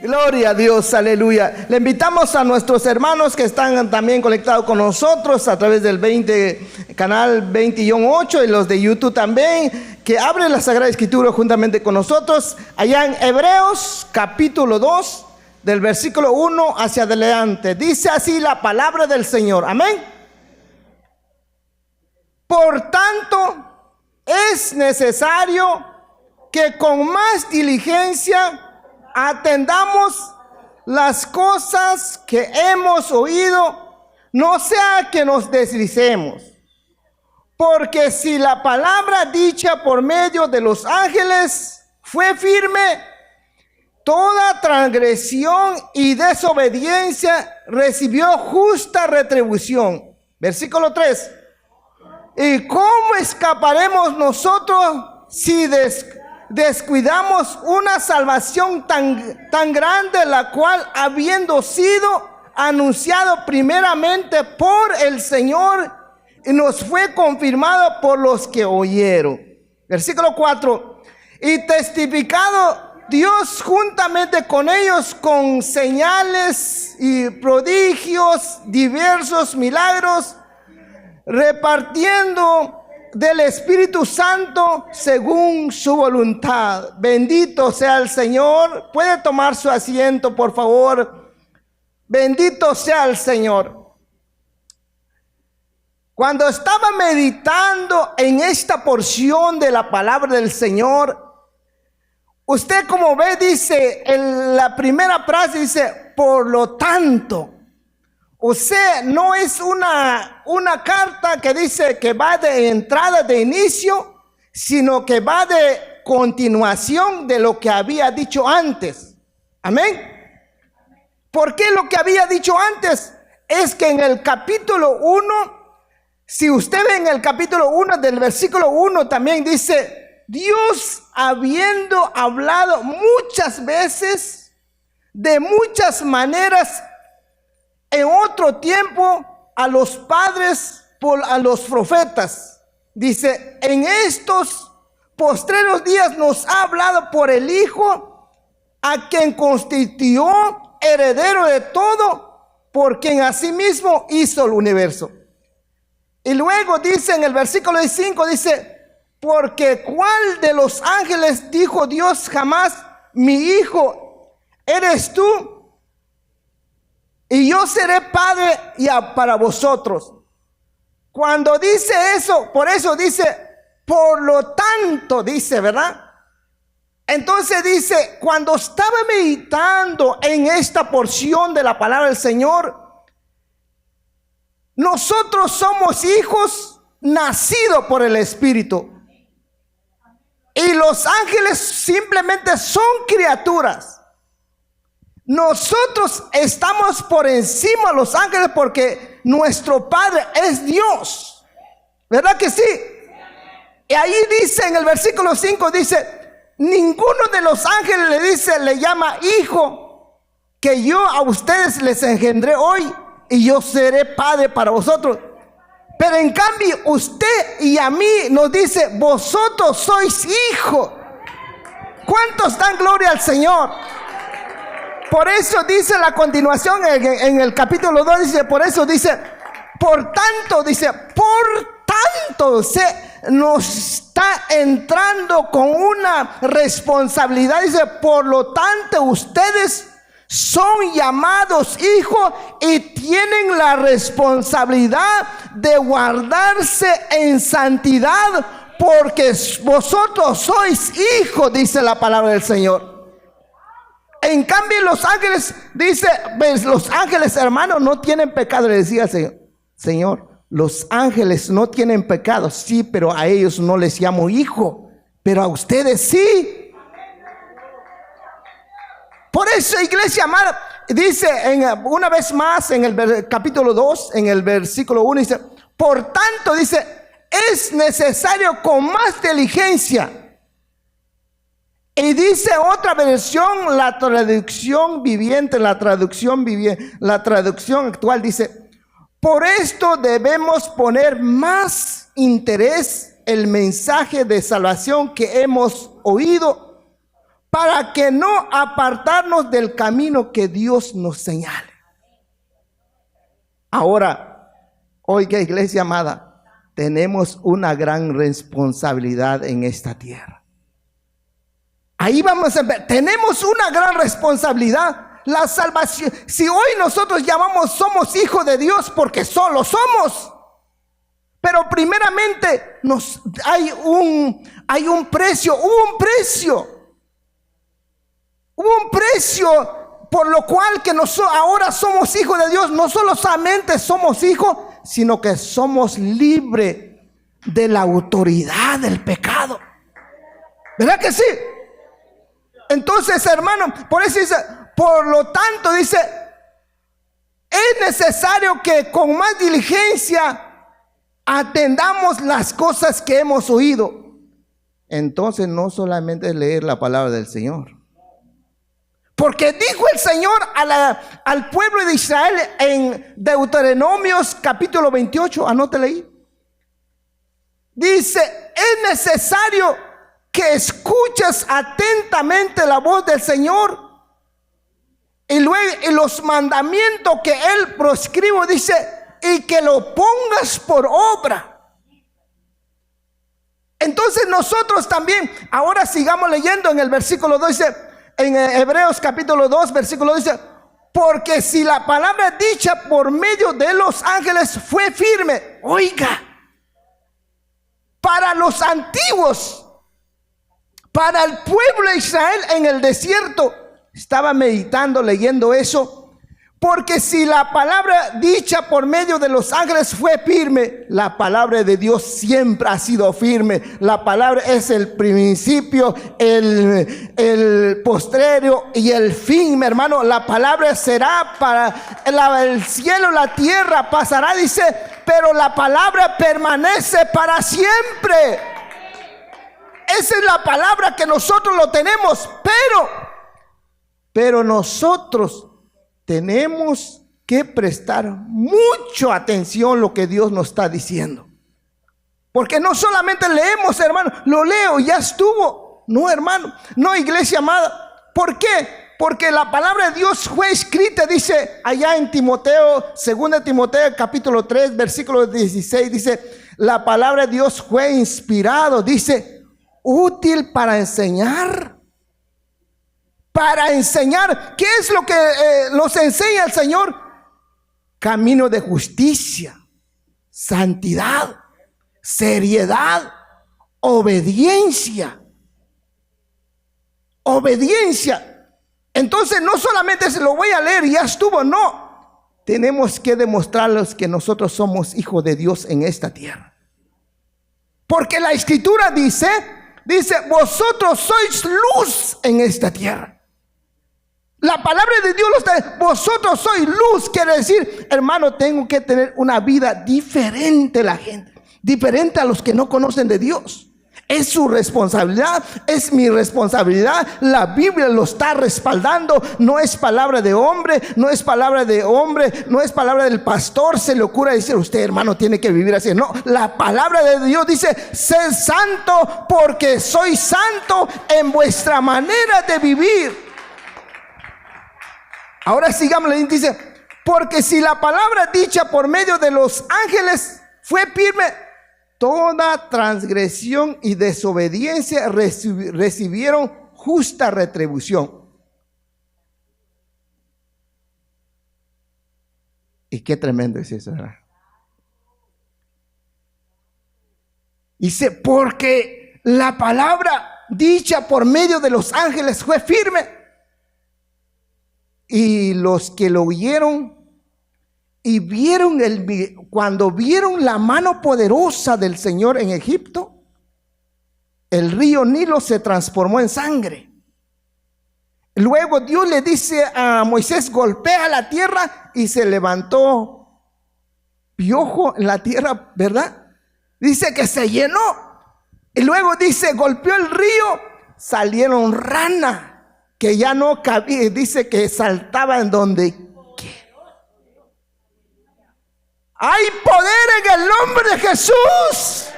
Gloria a Dios, aleluya. Le invitamos a nuestros hermanos que están también conectados con nosotros a través del canal 20-8 y los de YouTube también, que abren la Sagrada Escritura juntamente con nosotros, allá en Hebreos capítulo 2, del versículo 1 hacia adelante. Dice así la palabra del Señor, amén. Por tanto, es necesario que con más diligencia atendamos las cosas que hemos oído, no sea que nos deslicemos. Porque si la palabra dicha por medio de los ángeles fue firme, toda transgresión y desobediencia recibió justa retribución. Versículo 3. ¿Y cómo escaparemos nosotros si descuidamos una salvación tan grande, la cual, habiendo sido anunciado primeramente por el Señor, nos fue confirmado por los que oyeron? Versículo 4. Y testificado Dios juntamente con ellos con señales y prodigios, diversos milagros, repartiendo del Espíritu Santo según su voluntad. Bendito sea el Señor. Puede tomar su asiento, por favor. Bendito sea el Señor. Cuando estaba meditando en esta porción de la palabra del Señor, usted, como ve, dice en la primera frase, dice por lo tanto. O sea, no es una carta que dice que va de entrada, de inicio, sino que va de continuación de lo que había dicho antes. Amén. ¿Por qué lo que había dicho antes? Es que en el capítulo 1, si usted ve en el capítulo 1 del versículo 1, también dice: Dios, habiendo hablado muchas veces, de muchas maneras, en otro tiempo a los padres, a los profetas, dice, en estos postreros días nos ha hablado por el Hijo, a quien constituyó heredero de todo, por quien asimismo hizo el universo. Y luego dice en el versículo 5, dice: porque ¿cuál de los ángeles dijo Dios jamás, mi hijo eres tú, y yo seré padre para vosotros? Cuando dice eso, por eso dice, por lo tanto, dice, ¿verdad? Entonces dice, cuando estaba meditando en esta porción de la palabra del Señor, nosotros somos hijos nacidos por el Espíritu. Y los ángeles simplemente son criaturas. Nosotros estamos por encima de los ángeles porque nuestro Padre es Dios. ¿Verdad que sí? Y ahí dice en el versículo 5, dice: ninguno de los ángeles le llama hijo, que yo a ustedes les engendré hoy y yo seré padre para vosotros. Pero en cambio usted y a mí nos dice: vosotros sois hijos. ¿Cuántos dan gloria al Señor? Por eso dice la continuación en el capítulo 2, dice, por eso dice, por tanto, dice, por tanto, se nos está entrando con una responsabilidad, dice, por lo tanto ustedes son llamados hijos y tienen la responsabilidad de guardarse en santidad, porque vosotros sois hijos, dice la palabra del Señor. En cambio los ángeles, dice, los ángeles, hermanos, no tienen pecado. Le decía al Señor: Señor, los ángeles no tienen pecado. Sí, pero a ellos no les llamo hijo, pero a ustedes sí. Por eso, iglesia amada, dice una vez más en el capítulo 2, en el versículo 1, dice: por tanto, dice, es necesario con más diligencia. Y dice otra versión, la traducción viviente, la traducción actual, dice: por esto debemos poner más interés el mensaje de salvación que hemos oído, para que no apartarnos del camino que Dios nos señale. Ahora, oiga, iglesia amada, tenemos una gran responsabilidad en esta tierra. Ahí vamos a ver, tenemos una gran responsabilidad. La salvación, si hoy nosotros llamamos somos hijos de Dios porque solo somos, pero primeramente hay un precio, hubo un precio por lo cual que ahora somos hijos de Dios. No solamente somos hijos, sino que somos libres de la autoridad del pecado. ¿Verdad que sí? Entonces, hermano, por eso dice, por lo tanto, dice, es necesario que con más diligencia atendamos las cosas que hemos oído. Entonces, no solamente es leer la palabra del Señor. Porque dijo el Señor al pueblo de Israel en Deuteronomios capítulo 28, anótele ahí. Dice, es necesario que escuches atentamente la voz del Señor y luego y los mandamientos que Él proscribe, dice, y que lo pongas por obra. Entonces nosotros también, ahora sigamos leyendo en el versículo 2, dice, en Hebreos capítulo 2, versículo 2, dice, porque si la palabra dicha por medio de los ángeles fue firme, oiga, para los antiguos, para el pueblo de Israel en el desierto, estaba meditando, leyendo eso. Porque si la palabra dicha por medio de los ángeles fue firme, la palabra de Dios siempre ha sido firme. La palabra es el principio, el postrero y el fin, mi hermano. La palabra será para el cielo, la tierra pasará, dice, pero la palabra permanece para siempre. Esa es la palabra que nosotros lo tenemos, pero nosotros tenemos que prestar mucha atención a lo que Dios nos está diciendo. Porque no solamente leemos, hermano, lo leo, ya estuvo. No, hermano, no, iglesia amada. ¿Por qué? Porque la palabra de Dios fue escrita, dice allá en Timoteo, 2 Timoteo capítulo 3, versículo 16, dice, la palabra de Dios fue inspirado, dice, útil para enseñar. Para enseñar, ¿qué es lo que nos enseña el Señor? Camino de justicia, santidad, seriedad, obediencia. Obediencia. Entonces no solamente se lo voy a leer y ya estuvo, no. Tenemos que demostrarles que nosotros somos hijos de Dios en esta tierra. Porque la Escritura dice, vosotros sois luz en esta tierra. La palabra de Dios lo está, vosotros sois luz, quiere decir, hermano, tengo que tener una vida diferente la gente, diferente a los que no conocen de Dios. Es su responsabilidad, es mi responsabilidad. La Biblia lo está respaldando. No es palabra de hombre, no es palabra del pastor. Se le ocurre decir, usted, hermano, tiene que vivir así. No, la palabra de Dios dice, sed santo porque soy santo en vuestra manera de vivir. Ahora sigamos, dice, porque si la palabra dicha por medio de los ángeles fue firme, toda transgresión y desobediencia recibieron justa retribución. Y qué tremendo es eso, ¿verdad? Dice, porque la palabra dicha por medio de los ángeles fue firme. Y los que lo oyeron y vieron cuando vieron la mano poderosa del Señor en Egipto, el río Nilo se transformó en sangre. Luego Dios le dice a Moisés, golpea la tierra, y se levantó piojo en la tierra, ¿verdad? Dice que se llenó. Y luego dice, golpeó el río, salieron ranas que ya no cabía, dice que saltaba en donde quiera. Hay poder en el nombre de Jesús.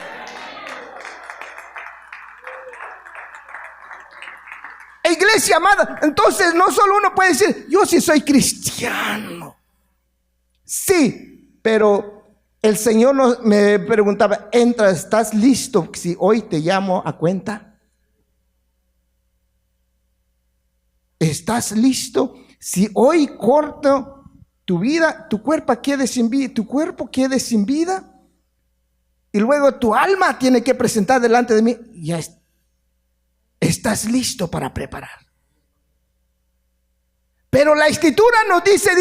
iglesia amada, entonces no solo uno puede decir, yo sí soy cristiano. Sí, pero el Señor me preguntaba, ¿estás listo si hoy te llamo a cuenta? ¿Estás listo si hoy corto tu vida, tu cuerpo quede sin vida? Y luego tu alma tiene que presentar delante de mí. Ya estás listo para preparar. Pero la Escritura nos dice,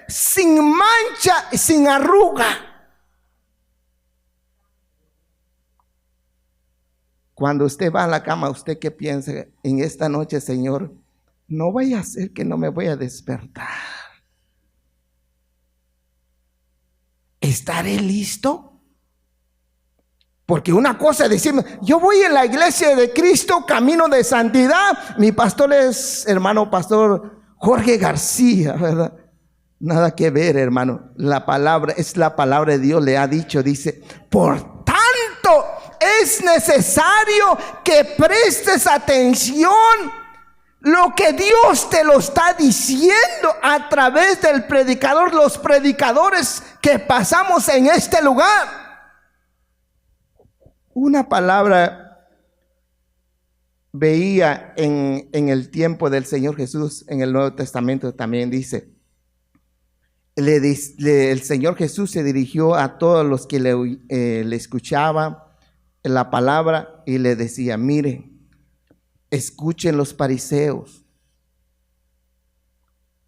sin mancha, sin arruga. Cuando usted va a la cama, ¿usted qué piensa? En esta noche, Señor, no vaya a ser que no me voy a despertar. ¿Estaré listo? Porque una cosa es decirme, yo voy en la iglesia de Cristo, camino de santidad. Mi pastor es hermano pastor Jorge García, ¿verdad? Nada que ver, hermano. La palabra es la palabra de Dios, le ha dicho, dice, por tanto es necesario que prestes atención lo que Dios te lo está diciendo a través del predicador, los predicadores que pasamos en este lugar. Una palabra veía en el tiempo del Señor Jesús, en el Nuevo Testamento también dice, el Señor Jesús se dirigió a todos los que le escuchaban la palabra y le decía, miren, escuchen los fariseos,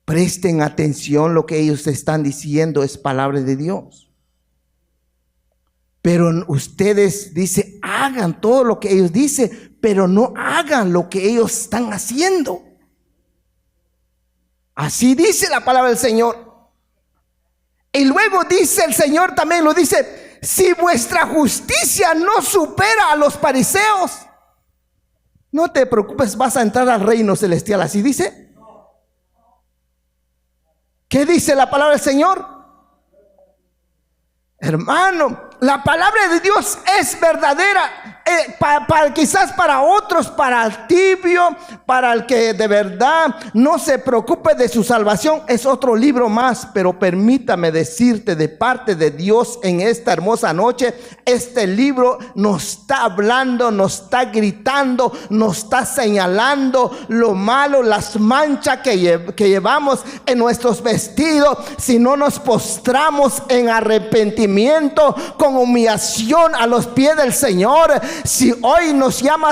presten atención, lo que ellos están diciendo es palabra de Dios. Pero ustedes, dice, hagan todo lo que ellos dicen, pero no hagan lo que ellos están haciendo. Así dice la palabra del Señor. Y luego dice el Señor también, lo dice, si vuestra justicia no supera a los fariseos, no te preocupes, vas a entrar al reino celestial. Así dice. ¿Qué dice la palabra del Señor? Hermano, la palabra de Dios es verdadera, quizás para otros, para el tibio, para el que de verdad no se preocupe de su salvación, es otro libro más. Pero permítame decirte de parte de Dios en esta hermosa noche, este libro nos está hablando, nos está gritando, nos está señalando lo malo, las manchas que llevamos en nuestros vestidos. Si no nos postramos en arrepentimiento, con humillación a los pies del Señor, si hoy nos llama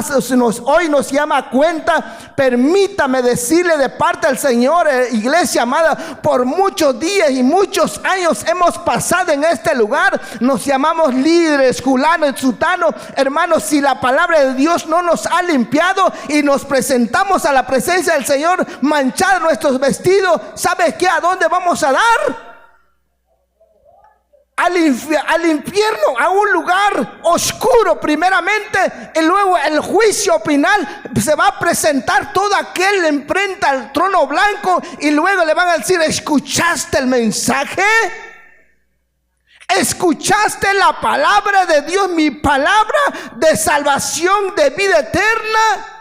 a cuenta, permítame decirle de parte del Señor, iglesia amada, por muchos días y muchos años hemos pasado en este lugar, nos llamamos líderes, fulano y sutano. Hermanos, si la palabra de Dios no nos ha limpiado y nos presentamos a la presencia del Señor manchados nuestros vestidos, ¿sabes qué? ¿A dónde vamos a dar? Al infierno, a un lugar oscuro primeramente, y luego el juicio final. Se va a presentar todo aquel enfrente al trono blanco, y luego le van a decir, ¿escuchaste el mensaje? ¿Escuchaste la palabra de Dios, mi palabra de salvación, de vida eterna?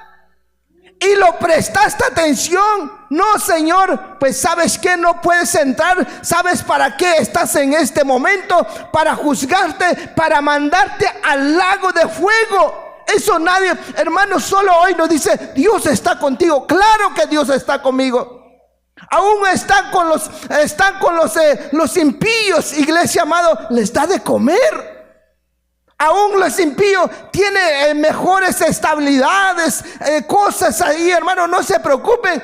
¿Y lo prestaste atención? No, Señor, pues ¿sabes qué? No puedes entrar. ¿Sabes para qué estás en este momento? Para juzgarte, para mandarte al lago de fuego. Eso nadie, hermano, solo hoy nos dice, Dios está contigo. Claro que Dios está conmigo. Aún están con los impíos, iglesia amado, les da de comer. Aún los impíos tienen mejores estabilidades, cosas ahí, hermano, no se preocupen,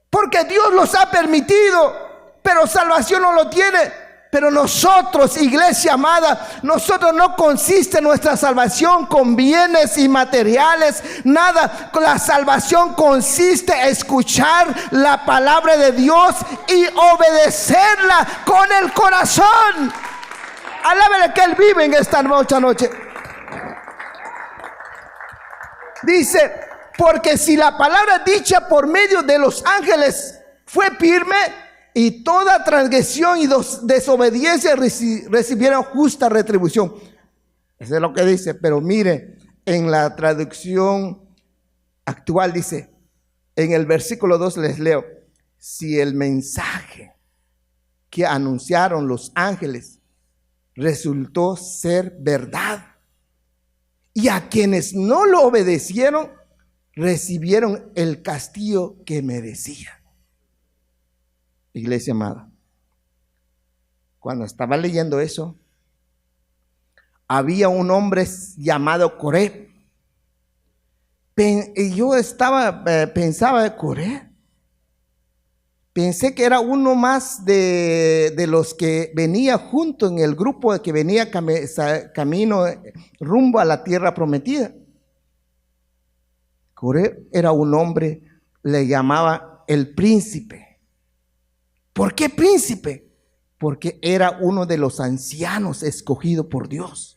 porque Dios los ha permitido, pero salvación no lo tiene. Pero nosotros, iglesia amada, nosotros no consiste nuestra salvación con bienes y materiales, nada. La salvación consiste en escuchar la palabra de Dios y obedecerla con el corazón. Alábele que Él vive en esta hermosa noche. Dice, porque si la palabra dicha por medio de los ángeles fue firme, y toda transgresión y desobediencia recibieron justa retribución. Eso es lo que dice. Pero mire, en la traducción actual dice, En el versículo 2 les leo: si el mensaje que anunciaron los ángeles resultó ser verdad, y a quienes no lo obedecieron recibieron el castigo que merecían. Iglesia amada, cuando estaba leyendo eso, había un hombre llamado Coré. Y yo pensaba, Coré. Pensé que era uno más de los que venía junto en el grupo que venía camino rumbo a la tierra prometida. Coré era un hombre, le llamaba el príncipe. ¿Por qué príncipe? Porque era uno de los ancianos escogido por Dios.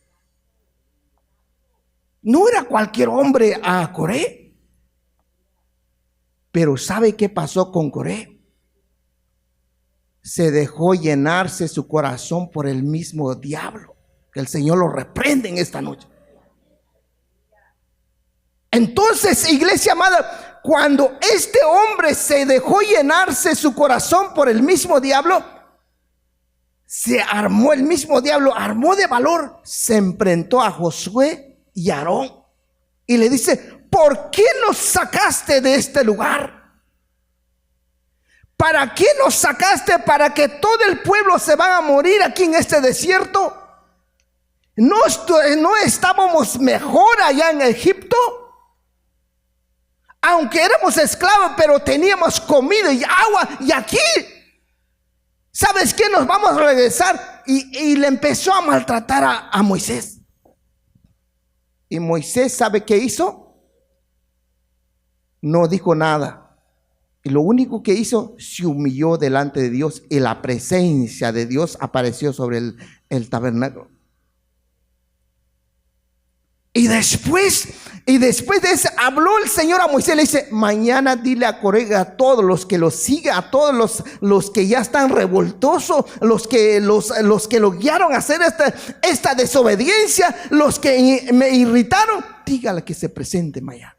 No era cualquier hombre a Coré. Pero ¿sabe qué pasó con Coré? Se dejó llenarse su corazón por el mismo diablo. Que el Señor lo reprende en esta noche. Entonces, iglesia amada, cuando este hombre se dejó llenarse su corazón por el mismo diablo, el mismo diablo armó de valor, se enfrentó a Josué y a Aarón y le dice: ¿por qué nos sacaste de este lugar? ¿Para qué nos sacaste? ¿Para que todo el pueblo se vaya a morir aquí en este desierto? ¿No estábamos mejor allá en Egipto? Aunque éramos esclavos, pero teníamos comida y agua. Y aquí, ¿sabes qué? Nos vamos a regresar. Y le empezó a maltratar a Moisés. Y Moisés, ¿sabe qué hizo? No dijo nada. Y lo único que hizo, se humilló delante de Dios. Y la presencia de Dios apareció sobre el tabernáculo. Y después de eso habló el Señor a Moisés. Le dice: mañana dile a Coré, a todos los que los sigan, a todos los que ya están revoltosos, los que lo guiaron a hacer esta desobediencia, los que me irritaron, dígale que se presente mañana.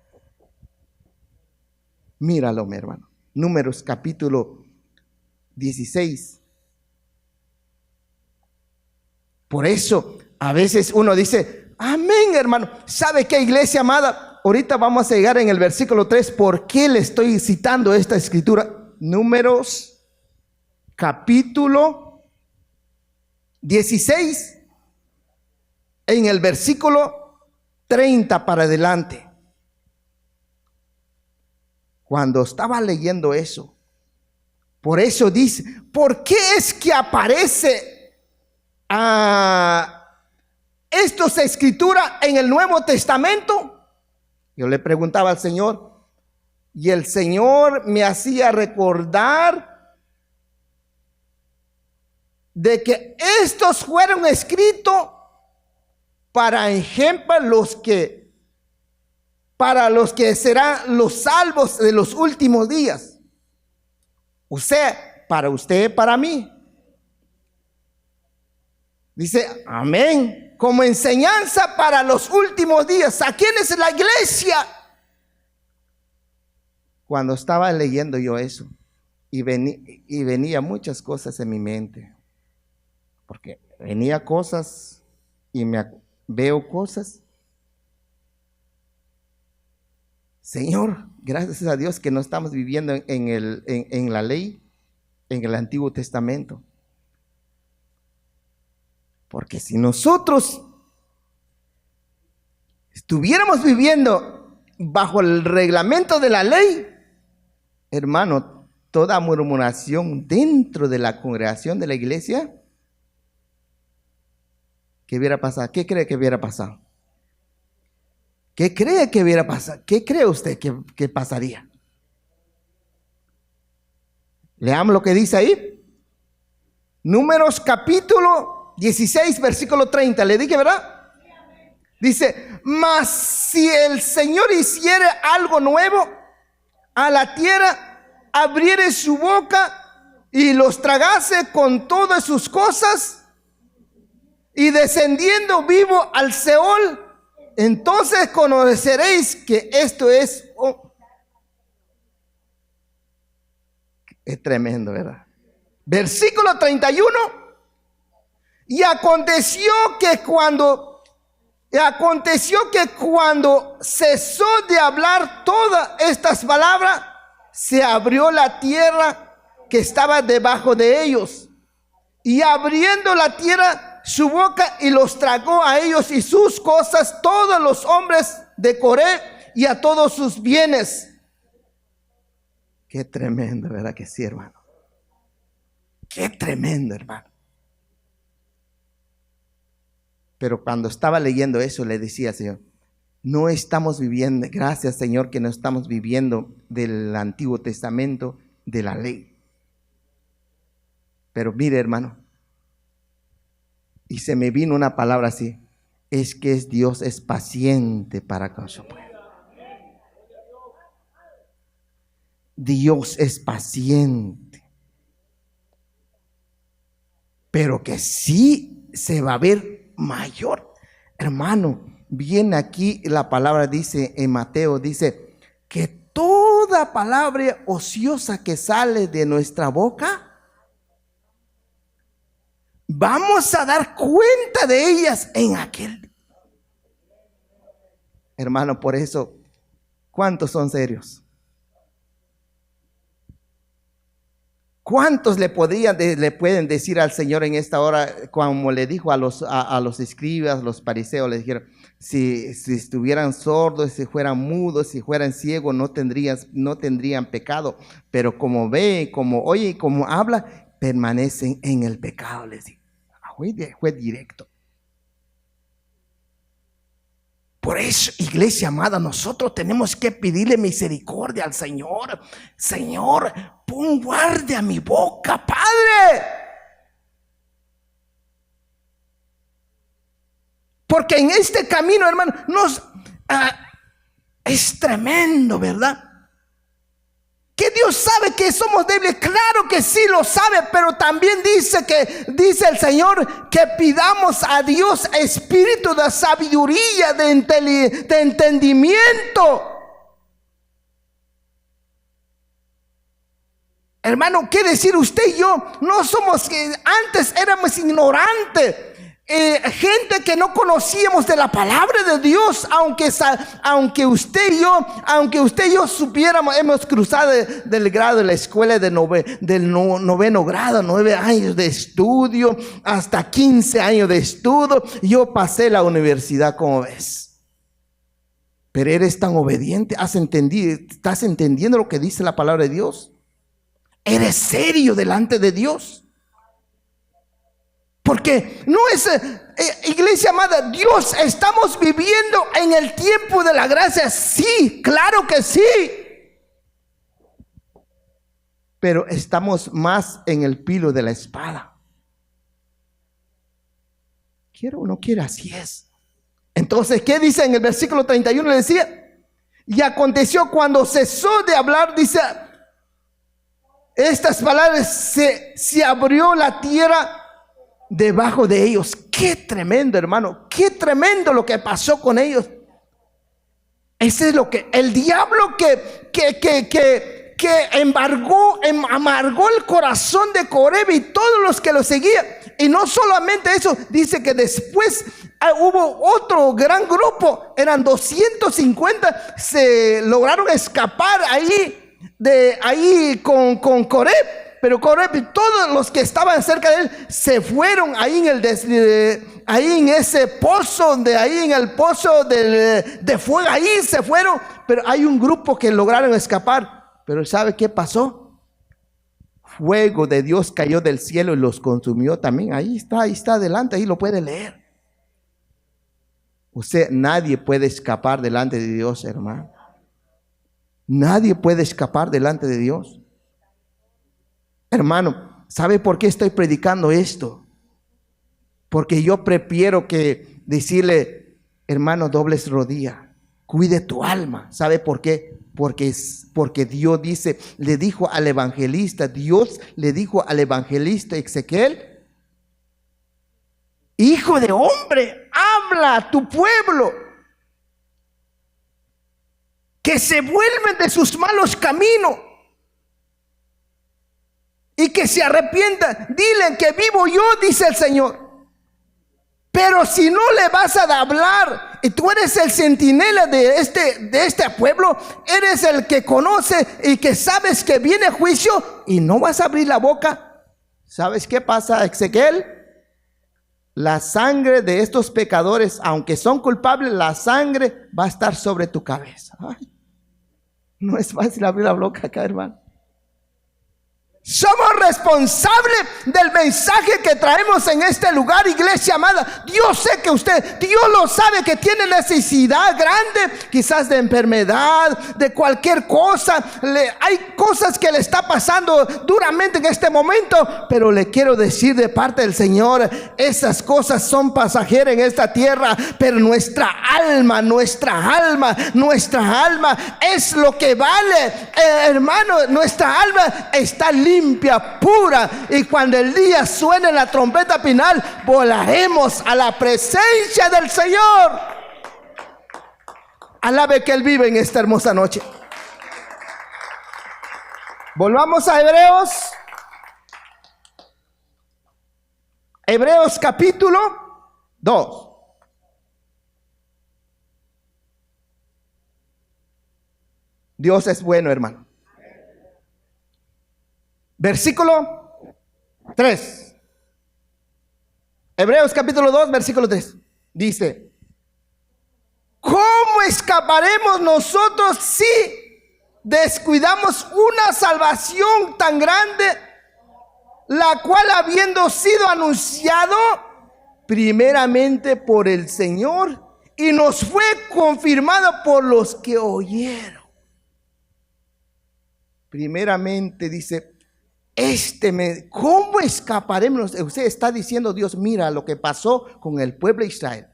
Míralo, mi hermano. Números capítulo 16. Por eso a veces uno dice: amén, hermano. ¿Sabe qué, iglesia amada? Ahorita vamos a llegar en el versículo 3. ¿Por qué le estoy citando esta escritura? Números capítulo 16, en el versículo 30 para adelante. Cuando estaba leyendo eso, por eso dice: ¿por qué es que aparece estas escrituras en el Nuevo Testamento? Yo le preguntaba al Señor, y el Señor me hacía recordar de que estos fueron escritos para ejemplo para los que serán los salvos de los últimos días. O sea, para usted, para mí. Dice: amén. Como enseñanza para los últimos días. ¿A quién es la iglesia? Cuando estaba leyendo yo eso, y venía muchas cosas en mi mente, porque venía cosas y veo cosas. Señor, gracias a Dios que no estamos viviendo en la ley, en el Antiguo Testamento. Porque si nosotros estuviéramos viviendo bajo el reglamento de la ley, hermano, toda murmuración dentro de la congregación de la iglesia, ¿qué hubiera pasado? ¿Qué cree que hubiera pasado? ¿Qué cree que hubiera pasado? ¿Qué cree usted que pasaría? Leamos lo que dice ahí. Números capítulo 16, versículo 30. Le dije, ¿verdad? Dice: mas si el Señor hiciere algo nuevo a la tierra, abriere su boca y los tragase con todas sus cosas, y descendiendo vivo al Seol, entonces conoceréis que esto es Qué tremendo, ¿verdad? Versículo 31. Y aconteció que cuando cesó de hablar todas estas palabras, se abrió la tierra que estaba debajo de ellos, y abriendo la tierra su boca, y los tragó a ellos y sus cosas, todos los hombres de Coré, y a todos sus bienes. Qué tremendo, ¿verdad que sí, hermano? Qué tremendo, hermano. Pero cuando estaba leyendo eso, le decía, Señor, no estamos viviendo, gracias, Señor, que no estamos viviendo del Antiguo Testamento, de la ley. Pero mire, hermano, y se me vino una palabra así, es que Dios es paciente para con su pueblo. Dios es paciente, pero que sí se va a ver mayor. Hermano, viene aquí la palabra, dice en Mateo, dice que toda palabra ociosa que sale de nuestra boca, vamos a dar cuenta de ellas en aquel. Hermano, por eso, ¿cuántos son serios? ¿Cuántos le pueden decir al Señor en esta hora, como le dijo a los escribas, los fariseos, le dijeron, si estuvieran sordos, si fueran mudos, si fueran ciegos, no tendrían pecado, pero como ve, como oye y como habla, permanecen en el pecado, les digo. Fue directo. Por eso, iglesia amada, nosotros tenemos que pedirle misericordia al Señor. Señor, pon guardia a mi boca, Padre. Porque en este camino, hermano, es tremendo, ¿verdad? Que Dios sabe que somos débiles, claro que sí lo sabe, pero también dice el Señor que pidamos a Dios espíritu de sabiduría, de entendimiento. Hermano, ¿qué decir usted y yo? No somos que antes éramos ignorantes. Gente que no conocíamos de la palabra de Dios, aunque usted y yo supiéramos, hemos cruzado del grado de la escuela del noveno grado, 9 años de estudio, hasta 15 años de estudio. Yo pasé la universidad, como ves. Pero eres tan obediente, estás entendiendo lo que dice la palabra de Dios. Eres serio delante de Dios. Porque no es, iglesia amada, Dios, estamos viviendo en el tiempo de la gracia. Sí, claro que sí. Pero estamos más en el filo de la espada. Quiero o no quiero, así es. Entonces, ¿qué dice en el versículo 31? Le decía, y aconteció cuando cesó de hablar, dice, estas palabras, se abrió la tierra debajo de ellos. Qué tremendo, hermano, qué tremendo lo que pasó con ellos. Ese es lo que el diablo que amargó el corazón de Coré y todos los que lo seguían. Y no solamente eso, dice que después hubo otro gran grupo, eran 250, se lograron escapar ahí con Coré. Pero Coré y todos los que estaban cerca de él se fueron ahí en ese pozo, en el pozo de fuego, ahí se fueron. Pero hay un grupo que lograron escapar. Pero ¿sabe qué pasó? Fuego de Dios cayó del cielo y los consumió también. Ahí está adelante, ahí lo puede leer. Nadie puede escapar delante de Dios, hermano. Nadie puede escapar delante de Dios. Hermano, ¿sabe por qué estoy predicando esto? Porque yo prefiero que decirle, hermano, dobles rodillas, cuide tu alma. ¿Sabe por qué? Porque Dios le dijo al evangelista Ezequiel, hijo de hombre, habla a tu pueblo que se vuelven de sus malos caminos. y que se arrepienta. Dile que vivo yo, dice el Señor. Pero si no le vas a hablar, y tú eres el centinela de este pueblo, eres el que conoce y que sabes que viene juicio y no vas a abrir la boca, ¿sabes qué pasa, Ezequiel? La sangre de estos pecadores, aunque son culpables, la sangre va a estar sobre tu cabeza. Ay, no es fácil abrir la boca acá, hermano. Somos responsables del mensaje que traemos en este lugar, iglesia amada. Dios sé que Dios lo sabe, que tiene necesidad grande, quizás de enfermedad, de cualquier cosa. Hay cosas que le está pasando duramente en este momento, pero le quiero decir de parte del Señor, esas cosas son pasajeras en esta tierra, pero nuestra alma es lo que vale, hermano. Nuestra alma está limpia, pura, y cuando el día suene la trompeta final, volaremos a la presencia del Señor. Alabe que Él vive en esta hermosa noche. Volvamos a Hebreos capítulo 2. Dios es bueno, hermano. Versículo 3. Hebreos capítulo 2, versículo 3. Dice: ¿cómo escaparemos nosotros si descuidamos una salvación tan grande, la cual habiendo sido anunciado primeramente por el Señor y nos fue confirmado por los que oyeron? Primeramente dice, ¿cómo escaparemos? Usted está diciendo, Dios, mira lo que pasó con el pueblo de Israel.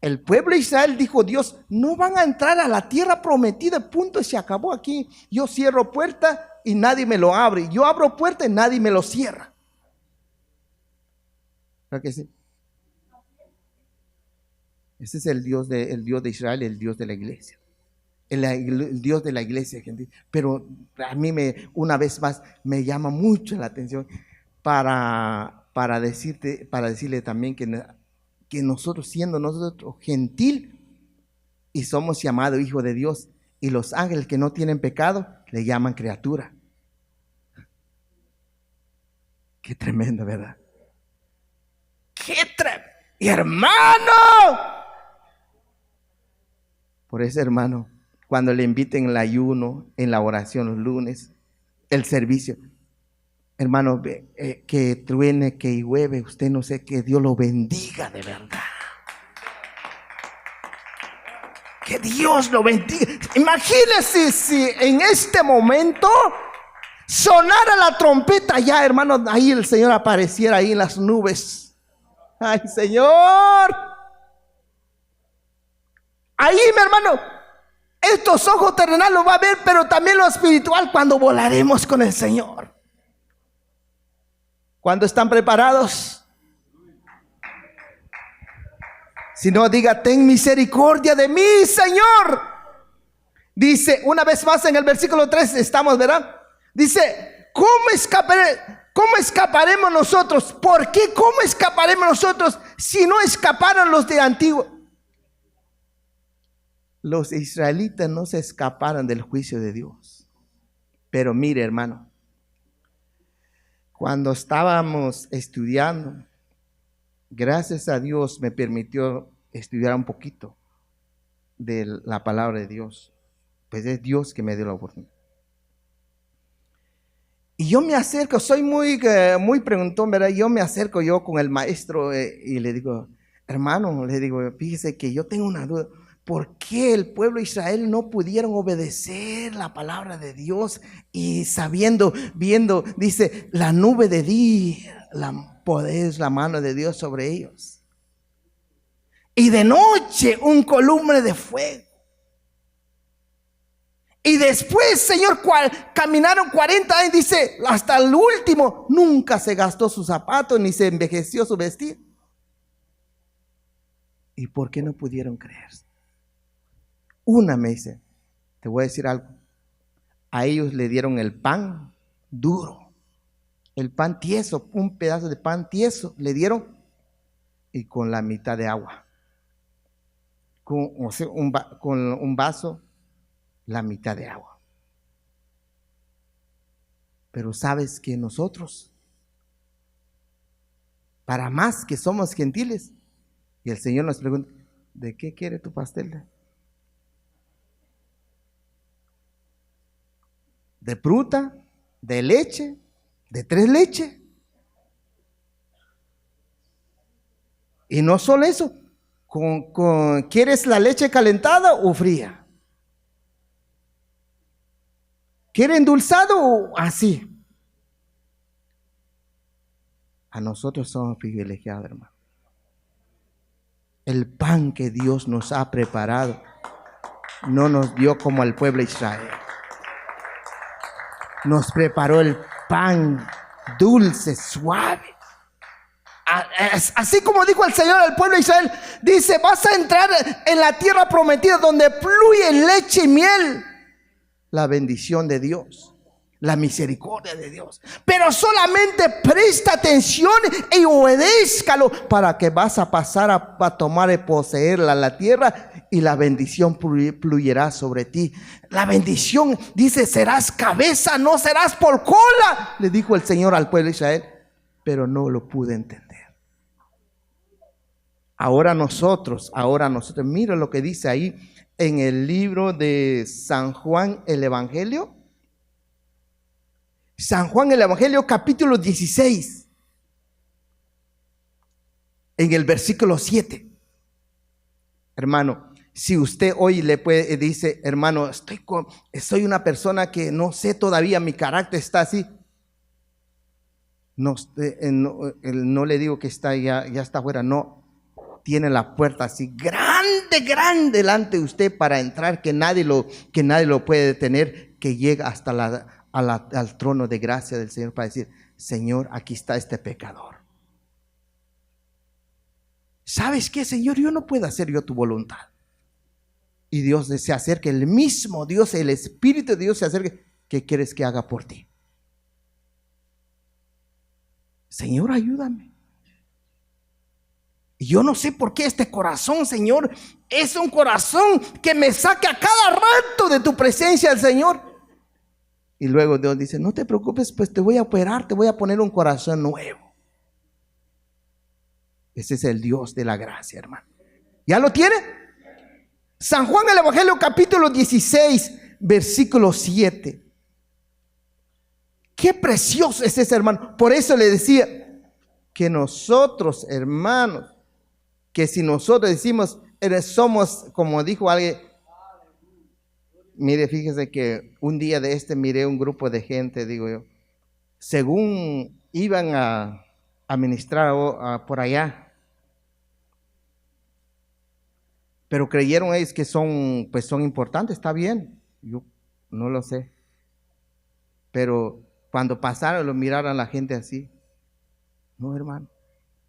El pueblo de Israel dijo, Dios, no van a entrar a la tierra prometida, punto, se acabó aquí. Yo cierro puerta y nadie me lo abre. Yo abro puerta y nadie me lo cierra. ¿Verdad que sí? Ese es el Dios de Israel, el Dios de la iglesia. El Dios de la iglesia, gente. Pero a mí una vez más me llama mucho la atención para decirle también que nosotros, siendo nosotros gentil y somos llamados hijos de Dios, y los ángeles que no tienen pecado le llaman criatura. Qué tremendo, ¿verdad? Qué tremendo, hermano. Por eso, hermano, cuando le inviten el ayuno, en la oración los lunes, el servicio, hermano, que truene, que llueve, usted no sé, que Dios lo bendiga de verdad. Que Dios lo bendiga. Imagínese si en este momento sonara la trompeta ya, hermano, ahí el Señor apareciera ahí en las nubes. Ay, Señor. Ahí, mi hermano, estos ojos terrenales lo va a ver, pero también lo espiritual cuando volaremos con el Señor. ¿Cuándo están preparados? Si no, diga, ten misericordia de mí, Señor. Dice, una vez más en el versículo 3 estamos, ¿verdad? Dice, ¿cómo escaparemos nosotros? ¿Por qué? ¿Cómo escaparemos nosotros si no escaparon los de antiguo? Los israelitas no se escaparon del juicio de Dios. Pero mire, hermano, cuando estábamos estudiando, gracias a Dios me permitió estudiar un poquito de la palabra de Dios. Pues es Dios que me dio la oportunidad. Y yo me acerco, soy muy preguntón, ¿verdad? Yo me acerco con el maestro y le digo, hermano, le digo, fíjese que yo tengo una duda. ¿Por qué el pueblo de Israel no pudieron obedecer la palabra de Dios? Y viendo, dice, la nube de día, la mano de Dios sobre ellos. Y de noche un columbre de fuego. Y después, Señor, caminaron 40 años, dice, hasta el último, nunca se gastó sus zapatos ni se envejeció su vestido. ¿Y por qué no pudieron creer? Me dice, te voy a decir algo. A ellos le dieron el pan duro El pan tieso, un pedazo de pan tieso le dieron y con la mitad de agua. Con un vaso, la mitad de agua. Pero sabes que nosotros, para más que somos gentiles, y el Señor nos pregunta, ¿de qué quiere tu pastel? ¿De fruta? ¿De leche? ¿De 3 leches? Y no solo eso, ¿quieres la leche calentada o fría? ¿Quieres endulzado o así? A nosotros somos privilegiados, hermano. El pan que Dios nos ha preparado no nos dio como al pueblo de Israel. Nos preparó el pan dulce, suave. Así como dijo el Señor al pueblo de Israel, dice, vas a entrar en la tierra prometida donde fluye leche y miel. La bendición de Dios, la misericordia de Dios. Pero solamente presta atención y obedézcalo para que vas a pasar a tomar y poseer la tierra y la bendición fluyerá sobre ti. La bendición, dice, serás cabeza, no serás por cola, le dijo el Señor al pueblo de Israel, pero no lo pude entender. Ahora nosotros, mira lo que dice ahí en el libro de San Juan el Evangelio. San Juan el Evangelio capítulo 16, en el versículo 7. Hermano, si usted hoy dice, hermano, soy una persona que no sé todavía, mi carácter está así. No le digo que está ya está afuera, no. Tiene la puerta así grande delante de usted para entrar, que nadie lo puede detener, que llega hasta al trono de gracia del Señor para decir, Señor, aquí está este pecador. ¿Sabes qué, Señor? Yo no puedo hacer yo tu voluntad. Y Dios se acerca, el mismo Dios, el Espíritu de Dios se acerca. ¿Qué quieres que haga por ti? Señor, ayúdame. Y yo no sé por qué este corazón, Señor, es un corazón que me saque a cada rato de tu presencia, Señor. Y luego Dios dice, no te preocupes, pues te voy a operar, te voy a poner un corazón nuevo. Ese es el Dios de la gracia, hermano. ¿Ya lo tiene? San Juan el Evangelio capítulo 16, versículo 7. Qué precioso es ese, hermano. Por eso le decía que nosotros, hermanos, que si nosotros decimos, somos, como dijo alguien, mire, fíjese que un día de miré un grupo de gente, digo yo, según iban a ministrar por allá, pero creyeron ellos que son importantes, está bien, yo no lo sé, pero cuando pasaron, lo miraron a la gente así, no, hermano.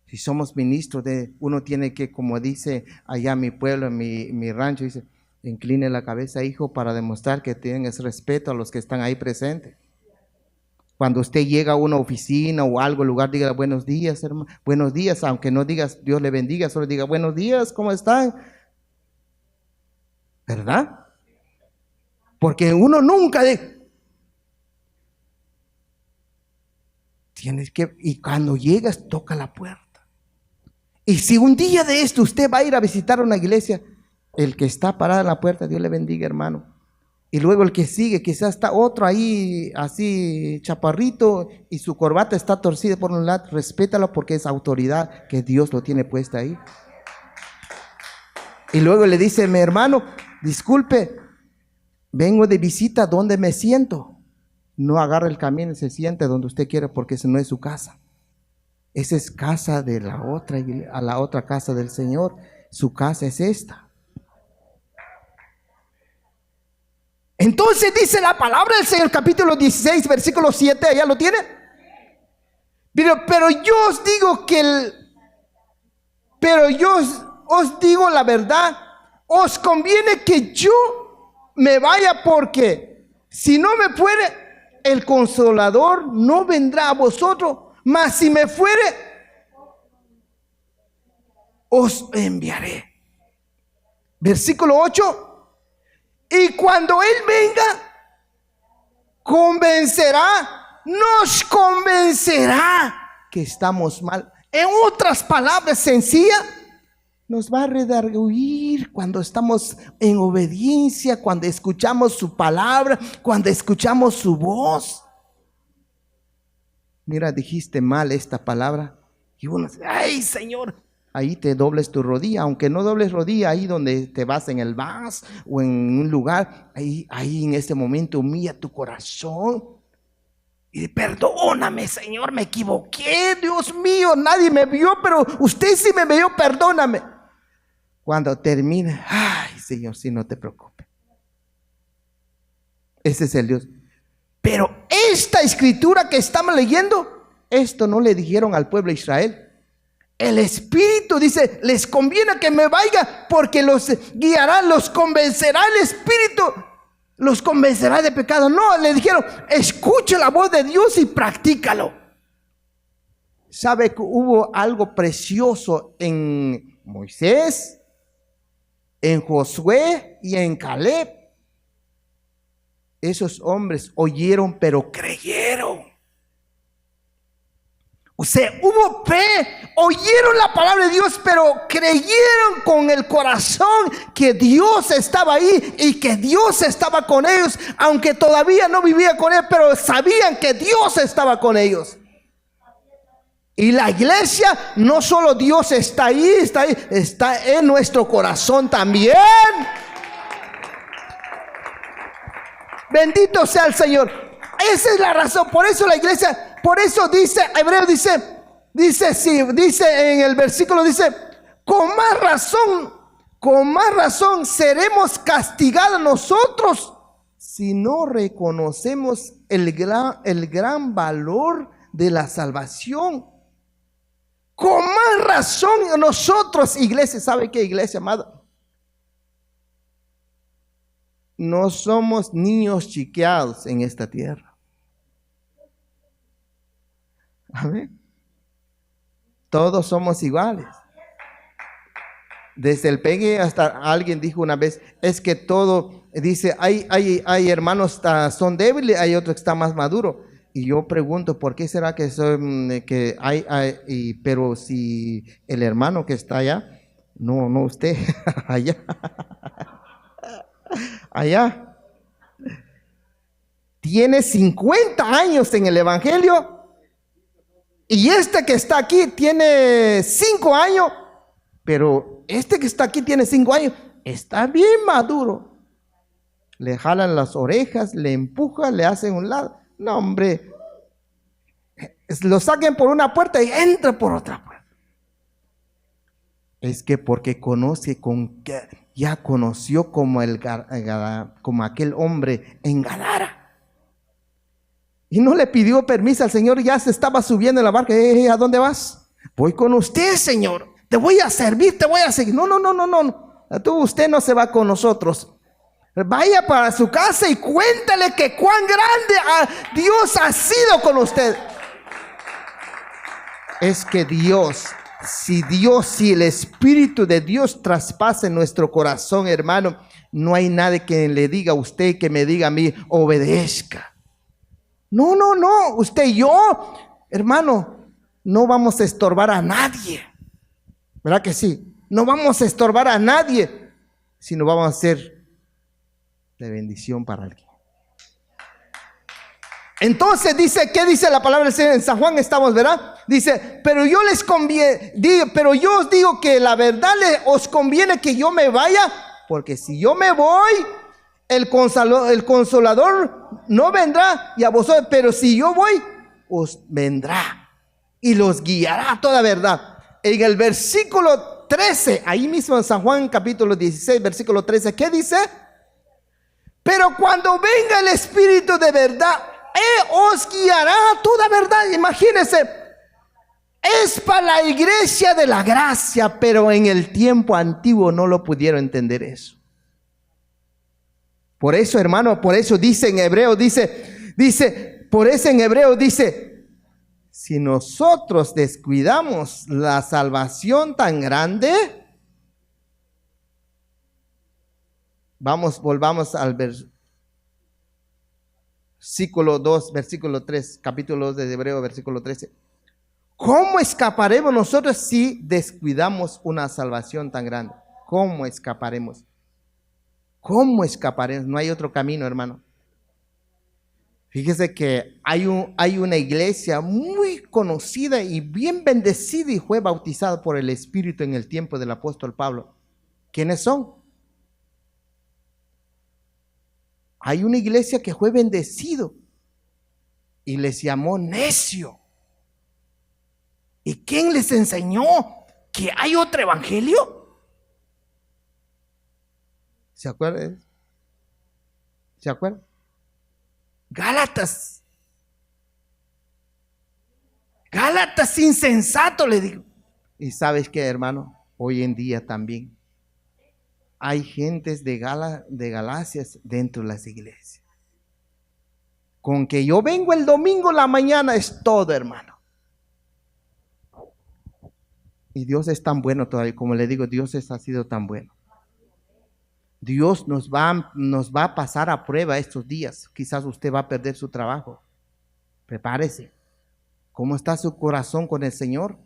Si somos ministros uno tiene que, como dice allá mi pueblo, en mi rancho, dice, incline la cabeza, hijo, para demostrar que tienes respeto a los que están ahí presentes. Cuando usted llega a una oficina o algo, lugar, diga buenos días, hermano, buenos días, aunque no digas Dios le bendiga, solo diga buenos días, ¿cómo están? ¿Verdad? Porque uno nunca tienes que, y cuando llegas, toca la puerta. Y si un día de esto usted va a ir a visitar una iglesia, el que está parado en la puerta, Dios le bendiga, hermano. Y luego el que sigue, quizás está otro ahí, así chaparrito, y su corbata está torcida por un lado, respétalo porque es autoridad que Dios lo tiene puesta ahí. Y luego le dice, mi hermano, disculpe, vengo de visita, ¿dónde me siento? No agarre el camino y se siente donde usted quiera porque esa no es su casa. Esa es casa de a la otra casa del Señor. Su casa es esta. Entonces dice la palabra del Señor, capítulo 16, versículo 7, ¿ya lo tiene? Pero yo os digo os digo la verdad, os conviene que yo me vaya porque si no me fuere, el Consolador no vendrá a vosotros, mas si me fuere, os enviaré. Versículo 8. Y cuando Él venga, nos convencerá que estamos mal. En otras palabras sencillas, nos va a redarguir cuando estamos en obediencia, cuando escuchamos su palabra, cuando escuchamos su voz. Mira, dijiste mal esta palabra. Y uno dice, ay, Señor, ahí te dobles tu rodilla. Aunque no dobles rodilla, ahí donde te vas en el bus o en un lugar, ahí en este momento humilla tu corazón. Y perdóname, Señor, me equivoqué, Dios mío, nadie me vio, pero usted sí me vio, perdóname. Cuando termine, ay, Señor, sí, no te preocupes. Ese es el Dios. Pero esta escritura que estamos leyendo, esto no le dijeron al pueblo de Israel. El Espíritu dice, les conviene que me vaya porque los guiará, los convencerá el Espíritu. Los convencerá de pecado. No, le dijeron, escuche la voz de Dios y practícalo. ¿Sabe que hubo algo precioso en Moisés, en Josué y en Caleb? Esos hombres oyeron pero creyeron. O sea, hubo fe, oyeron la palabra de Dios, pero creyeron con el corazón que Dios estaba ahí y que Dios estaba con ellos, aunque todavía no vivía con ellos, pero sabían que Dios estaba con ellos. Y la iglesia, no solo Dios está ahí, está en nuestro corazón también. Bendito sea el Señor. Esa es la razón, por eso la iglesia... Por eso dice, Hebreo dice en el versículo, dice, con más razón seremos castigados nosotros si no reconocemos el gran valor de la salvación. Con más razón nosotros, iglesia, ¿sabe qué, iglesia amada? No somos niños chiqueados en esta tierra. Amén. Todos somos iguales. Desde el pegue hasta alguien dijo una vez, es que todo, dice, hay hermanos son débiles, hay otros que están más maduros. Y yo pregunto, ¿por qué será que pero si el hermano que está allá, no usted, allá, tiene 50 años en el evangelio. Y este que está aquí tiene 5 años, pero este que está aquí tiene 5 años, está bien maduro. Le jalan las orejas, le empujan, le hacen un lado. No, hombre, lo saquen por una puerta y entra por otra puerta. Es que porque ya conoció como aquel hombre en Gadara. Y no le pidió permiso al Señor, ya se estaba subiendo en la barca. ¿A dónde vas? Voy con usted, Señor. Te voy a servir, te voy a seguir. No. Usted no se va con nosotros. Vaya para su casa y cuéntale que cuán grande Dios ha sido con usted. Es que si el Espíritu de Dios traspase nuestro corazón, hermano, no hay nadie que le diga a usted, que me diga a mí, obedezca. No, usted y yo, hermano, no vamos a estorbar a nadie. ¿Verdad que sí? No vamos a estorbar a nadie, sino vamos a ser de bendición para alguien. Entonces dice, ¿qué dice la palabra del Señor? En San Juan estamos, ¿verdad? Dice, pero yo os digo que la verdad os conviene que yo me vaya, porque si yo me voy, el Consolador no vendrá y a vosotros, pero si yo voy, os vendrá y los guiará a toda verdad. En el versículo 13, ahí mismo en San Juan capítulo 16, versículo 13, ¿qué dice? Pero cuando venga el Espíritu de verdad, os guiará a toda verdad. Imagínense, es para la iglesia de la gracia, pero en el tiempo antiguo no lo pudieron entender eso. Por eso, hermano, por eso dice en Hebreo, dice, Por eso en Hebreo dice, si nosotros descuidamos la salvación tan grande, volvamos al versículo 2, versículo 3, capítulo 2 de Hebreo, versículo 13. ¿Cómo escaparemos nosotros si descuidamos una salvación tan grande? ¿Cómo escaparemos? ¿Cómo escaparemos? No hay otro camino, hermano. Fíjese que hay una iglesia muy conocida y bien bendecida y fue bautizada por el Espíritu en el tiempo del apóstol Pablo. ¿Quiénes son? Hay una iglesia que fue bendecido y les llamó necio. ¿Y quién les enseñó que hay otro evangelio? ¿Se acuerdan? ¿Se acuerdan? Gálatas insensato, le digo. Y sabes qué, hermano, hoy en día también hay gentes de Galacias dentro de las iglesias. Con que yo vengo el domingo en la mañana es todo, hermano. Y Dios es tan bueno todavía, como le digo, Dios ha sido tan bueno. Dios nos va a pasar a prueba estos días. Quizás usted va a perder su trabajo. Prepárese. ¿Cómo está su corazón con el Señor?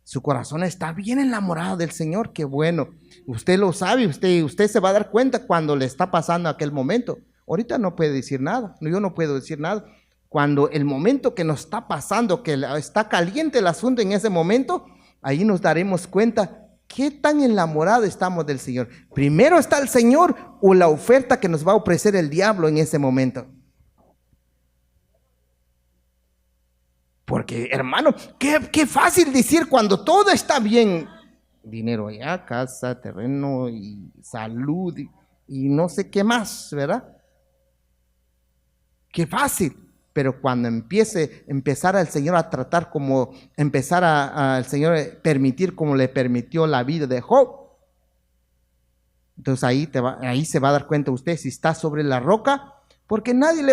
Su corazón está bien enamorado del Señor. Qué bueno. Usted lo sabe. Usted se va a dar cuenta cuando le está pasando aquel momento. Ahorita no puede decir nada. Yo no puedo decir nada. Cuando el momento que nos está pasando, que está caliente el asunto en ese momento, ahí nos daremos cuenta qué tan enamorados estamos del Señor. Primero está el Señor o la oferta que nos va a ofrecer el diablo en ese momento. Porque, hermano, qué fácil decir cuando todo está bien. Dinero allá, casa, terreno y salud y no sé qué más, ¿verdad? Qué fácil. Pero cuando empezar al Señor a tratar como, empezar al Señor a permitir como le permitió la vida de Job. Entonces ahí se va a dar cuenta usted si está sobre la roca, porque nadie le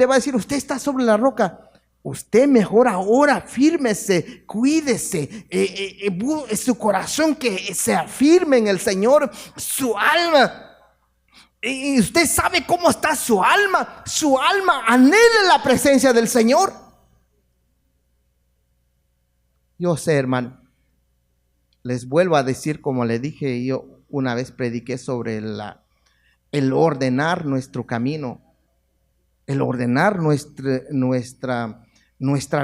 va a decir, usted está sobre la roca. Usted mejor ahora, fírmese, cuídese, su corazón que se afirme en el Señor, su alma. Y usted sabe cómo está su alma. Su alma anhela la presencia del Señor. Yo sé, hermano. Les vuelvo a decir, como le dije, yo una vez prediqué sobre el ordenar nuestro camino. El ordenar nuestra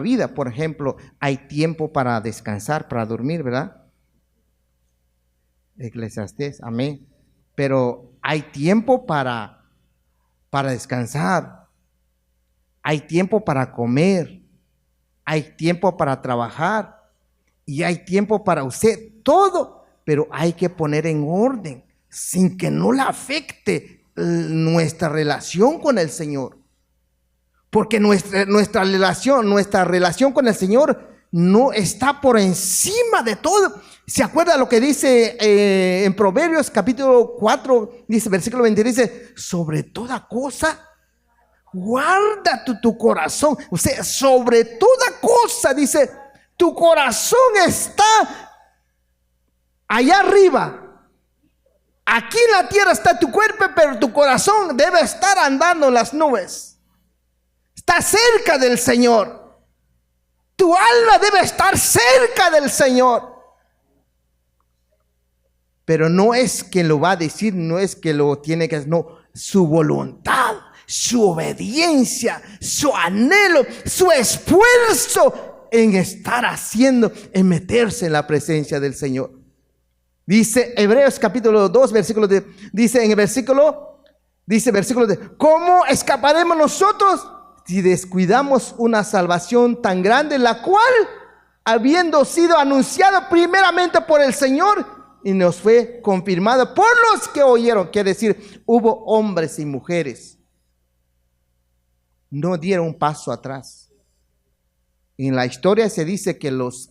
vida. Por ejemplo, hay tiempo para descansar, para dormir, ¿verdad? Eclesiastés, amén. Pero hay tiempo para descansar, hay tiempo para comer, hay tiempo para trabajar y hay tiempo para usted, todo, pero hay que poner en orden sin que no le afecte nuestra relación con el Señor. Porque nuestra relación con el Señor no está por encima de todo. ¿Se acuerda lo que dice en Proverbios capítulo 4, dice, versículo 20, dice, sobre toda cosa, guarda tu corazón. O sea, sobre toda cosa, dice, tu corazón está allá arriba. Aquí en la tierra está tu cuerpo, pero tu corazón debe estar andando en las nubes. Está cerca del Señor. Tu alma debe estar cerca del Señor. Pero no es que lo va a decir, no es que lo tiene que hacer, no, su voluntad, su obediencia, su anhelo, su esfuerzo en estar haciendo, en meterse en la presencia del Señor. Dice Hebreos capítulo 2, versículo de, dice en el versículo, de, ¿cómo escaparemos nosotros si descuidamos una salvación tan grande, la cual, habiendo sido anunciada primeramente por el Señor, y nos fue confirmado por los que oyeron? Quiere decir, hubo hombres y mujeres, no dieron un paso atrás. En la historia se dice que los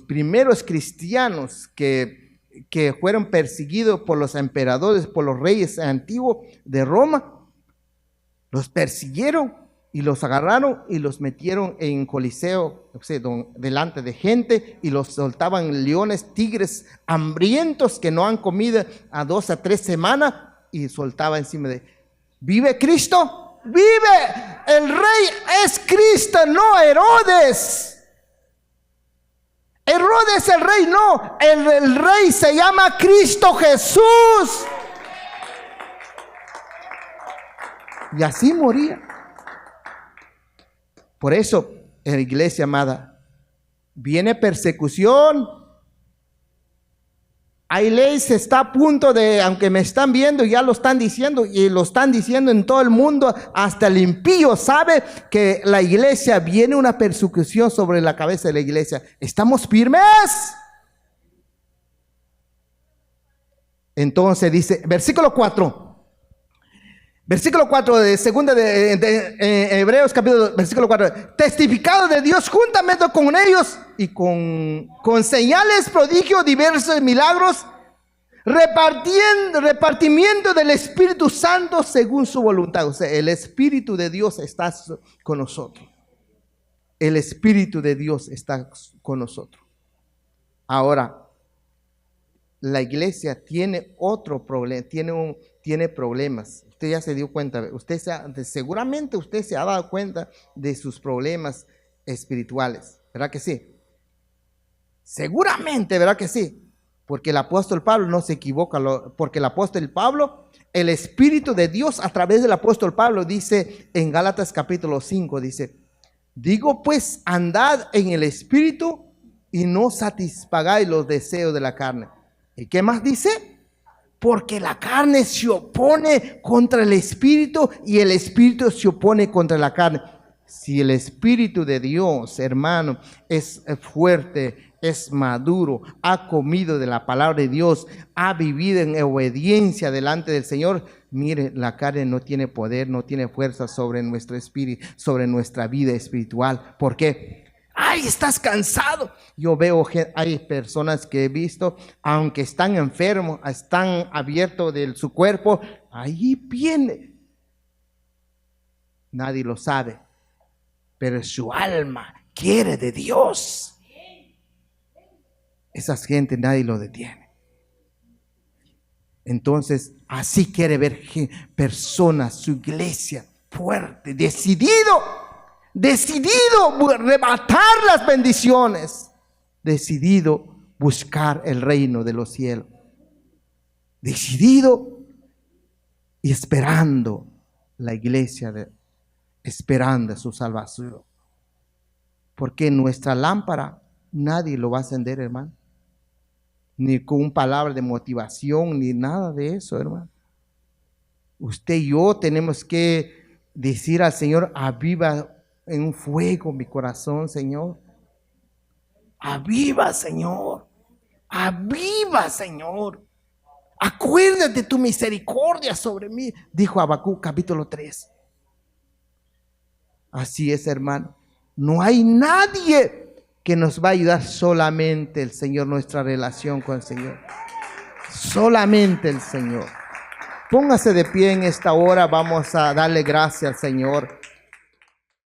primeros cristianos que fueron perseguidos por los emperadores, por los reyes antiguos de Roma, los persiguieron Y los agarraron y los metieron en coliseo, o sea, delante de gente, y los soltaban leones, tigres hambrientos que no han comido a 2 a 3 semanas, y soltaba encima de: ¿vive Cristo? ¡Vive! El rey es Cristo, no Herodes. Herodes el rey, no. El rey se llama Cristo Jesús. Y así moría. Por eso, en la iglesia amada, viene persecución. Hay leyes, está a punto de, aunque me están viendo, ya lo están diciendo, y lo están diciendo en todo el mundo, hasta el impío sabe que la iglesia, viene una persecución sobre la cabeza de la iglesia. ¿Estamos firmes? Entonces dice, versículo 4. Versículo 4 de segunda de Hebreos capítulo, versículo 4. Testificado de Dios juntamente con ellos y con señales, prodigios, diversos milagros, repartimiento del Espíritu Santo según su voluntad. O sea, el Espíritu de Dios está con nosotros. El Espíritu de Dios está con nosotros. Ahora, la iglesia tiene otro problema, tiene problemas. Usted ya se dio cuenta, seguramente usted se ha dado cuenta de sus problemas espirituales, ¿verdad que sí? Seguramente, ¿verdad que sí? Porque el apóstol Pablo no se equivoca, porque el apóstol Pablo, el Espíritu de Dios a través del apóstol Pablo dice en Gálatas capítulo 5, dice: digo pues, andad en el Espíritu y no satisfagáis los deseos de la carne. ¿Y qué más dice? Porque la carne se opone contra el Espíritu y el Espíritu se opone contra la carne. Si el Espíritu de Dios, hermano, es fuerte, es maduro, ha comido de la palabra de Dios, ha vivido en obediencia delante del Señor, mire, la carne no tiene poder, no tiene fuerza sobre nuestro espíritu, sobre nuestra vida espiritual. ¿Por qué? ¡Ay, estás cansado! Yo veo, hay personas que he visto, aunque están enfermos, están abiertos de su cuerpo, ahí viene. Nadie lo sabe, pero su alma quiere de Dios. Esas gente nadie lo detiene. Entonces, así quiere ver personas, su iglesia fuerte, decidido arrebatar las bendiciones, decidido buscar el reino de los cielos, decidido y esperando la iglesia, esperando su salvación. Porque nuestra lámpara nadie lo va a encender, hermano, ni con palabra de motivación, ni nada de eso, hermano. Usted y yo tenemos que decir al Señor: aviva en un fuego mi corazón, Señor. Aviva, Señor. Aviva, Señor. Acuérdate de tu misericordia sobre mí, dijo Habacuc capítulo 3. Así es, hermano. No hay nadie que nos va a ayudar, solamente el Señor, nuestra relación con el Señor. Solamente el Señor. Póngase de pie en esta hora, vamos a darle gracias al Señor.